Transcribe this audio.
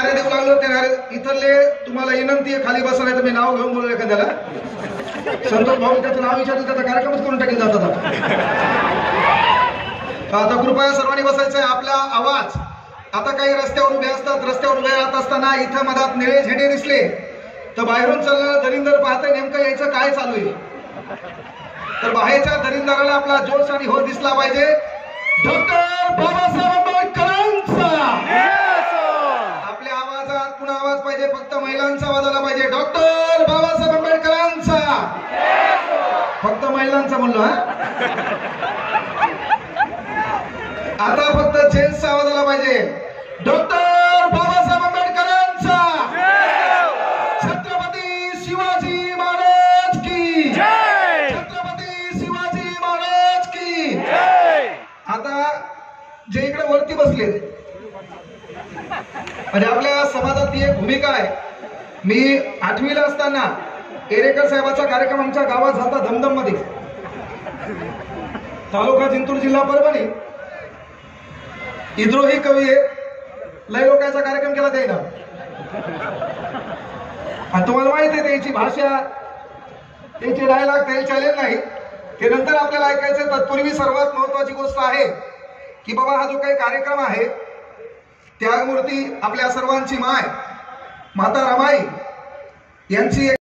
नारे देऊ लागलो ते नारे इथले तुम्हाला विनंती आहे खाली बसा नाही तर मी नाव घेऊन बोलू एखाद्याला संतोष भाऊ त्याचं नाव विचारलं त्याचा कार्यक्रमच करून टाकेल जातात आता कृपया सर्वांनी बसायचं आहे आपला आवाज आता काही रस्त्यावर उभे असतात रस्त्यावर उभे राहत असताना इथं मधात निळे झेंडे दिसले तर बाहेरून चालणारा दरिंदर पाहतंय नेमकं यायचं काय चालू आहे तर बाहेरच्या दरिंदराला आपला जोश आणि होर दिसला पाहिजे डॉक्टर बाबासाहेब आंबेडकरांचा आपल्या आवाजात पुन्हा आवाज पाहिजे फक्त महिलांचा आवाज आला पाहिजे डॉक्टर बाबासाहेब आंबेडकरांचा फक्त महिलांचा म्हणलो हा आता फक्त जेंट्सचा आवाज आला पाहिजे डॉक्टर बाबासाहेब आंबेडकरांचा छत्रपती शिवाजी महाराज की छत्रपती शिवाजी महाराज की आता जे इकडे वरती बसले म्हणजे आपल्या समाजात एक भूमिका आहे मी 8वीला असताना एरेकर साहेबाचा कार्यक्रम आमच्या गावात झाला धमधम मध्ये तालुका जिंतूर जिल्हा परभणी विद्रोही कवी आहे लय लोकांचा कार्यक्रम केला त्याने आणि तुम्हाला माहिती आहे त्याची भाषा त्याचे डायलॉग त्याला चालेल नाही ते नंतर आपल्याला ऐकायचं तत्पूर्वी सर्वात महत्वाची गोष्ट आहे की बाबा हा जो काही कार्यक्रम आहे त्यागमूर्ती आपल्या सर्वांची माय माता रमाई यांची